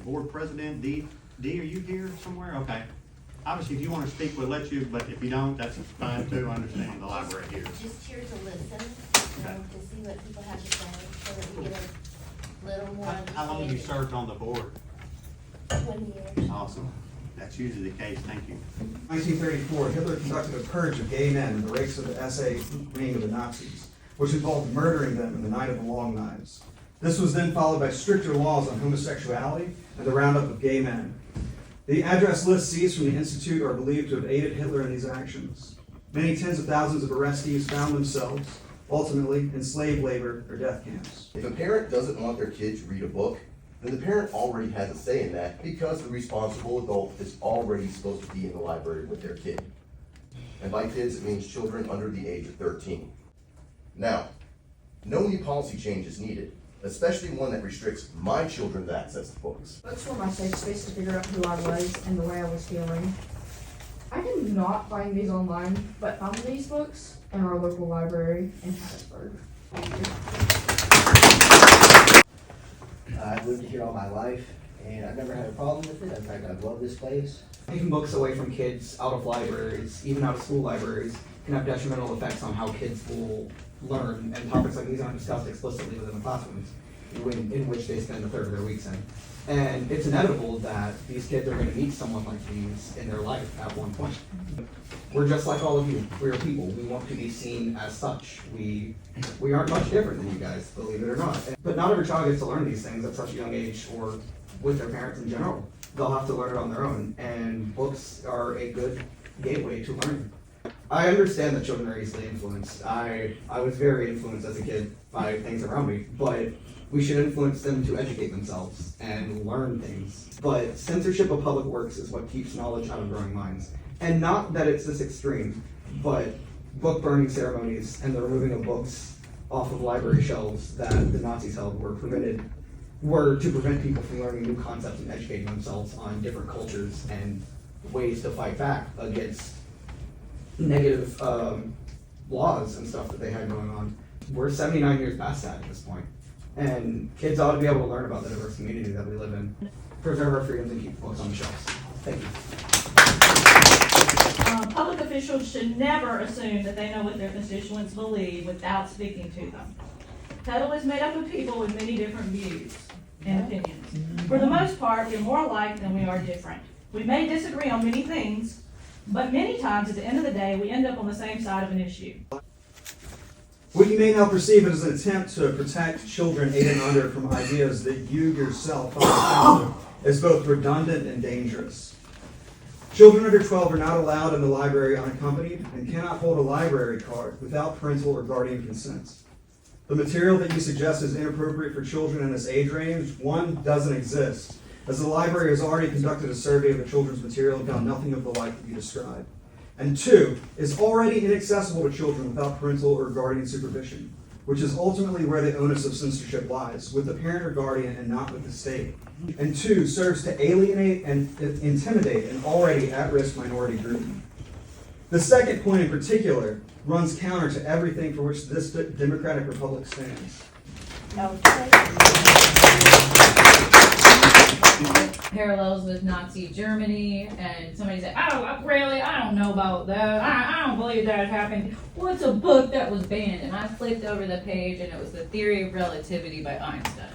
board president, Dee. Dee, are you here somewhere? Okay. Obviously, if you want to speak, we'll let you, but if you don't, that's fine too. I understand the library here. Just here to listen, to see what people have to say, so that we get a little more understanding. How long have you served on the board? 20 years. Awesome. That's usually the case. Thank you. 1934, Hitler conducted a purge of gay men in the ranks of the SA wing of the Nazis, which involved murdering them in the Night of the Long Knives. This was then followed by stricter laws on homosexuality and the roundup of gay men. The address lists seized from the Institute are believed to have aided Hitler in these actions. Many tens of thousands of arrestees found themselves, ultimately, in slave labor or death camps. If a parent doesn't want their kid to read a book, then the parent already has a say in that because the responsible adult is already supposed to be in the library with their kid. And by kids, it means children under the age of 13. Now, no new policy change is needed, especially one that restricts my children's access to books. Books were my safe space to figure out who I was and the way I was feeling. I did not find these online, but found these books in our local library in Hattiesburg. I've lived here all my life, and I've never had a problem with it. In fact, I love this place. Taking books away from kids out of libraries, even out of school libraries, can have detrimental effects on how kids will learn, and topics like these aren't discussed explicitly within the classrooms in which they spend a third of their weeks in. And it's inevitable that these kids are going to meet someone like these in their life at one point. We're just like all of you. We're people. We want to be seen as such. We aren't much different than you guys, believe it or not. But not every child gets to learn these things at such a young age or with their parents in general. They'll have to learn it on their own, and books are a good gateway to learning. I understand that children are easily influenced. I was very influenced as a kid by things around me, but we should influence them to educate themselves and learn things. But censorship of public works is what keeps knowledge out of growing minds. And not that it's this extreme, but book burning ceremonies and the removing of books off of library shelves that the Nazis held were to prevent people from learning new concepts and educating themselves on different cultures and ways to fight back against negative laws and stuff that they had going on. We're 79 years past that at this point. And kids ought to be able to learn about the diverse community that we live in. Preserve our freedoms and keep books on the shelves. Thank you. Public officials should never assume that they know what their constituents believe without speaking to them. Petal is made up of people with many different views and opinions. For the most part, we're more alike than we are different. We may disagree on many things, but many times at the end of the day, we end up on the same side of an issue. What you may now perceive as an attempt to protect children 8 and under from ideas that you yourself find offensive is both redundant and dangerous. Children under 12 are not allowed in the library unaccompanied and cannot hold a library card without parental or guardian consent. The material that you suggest is inappropriate for children in this age range, one, doesn't exist, as the library has already conducted a survey of the children's material and found nothing of the like that you describe. And two, is already inaccessible to children without parental or guardian supervision, which is ultimately where the onus of censorship lies, with the parent or guardian and not with the state. And two, serves to alienate and intimidate an already at-risk minority group. The second point in particular runs counter to everything for which this democratic republic stands. Parallels with Nazi Germany, and somebody said, I don't know about that. I don't believe that happened. What's a book that was banned? And I flipped over the page, and it was The Theory of Relativity by Einstein.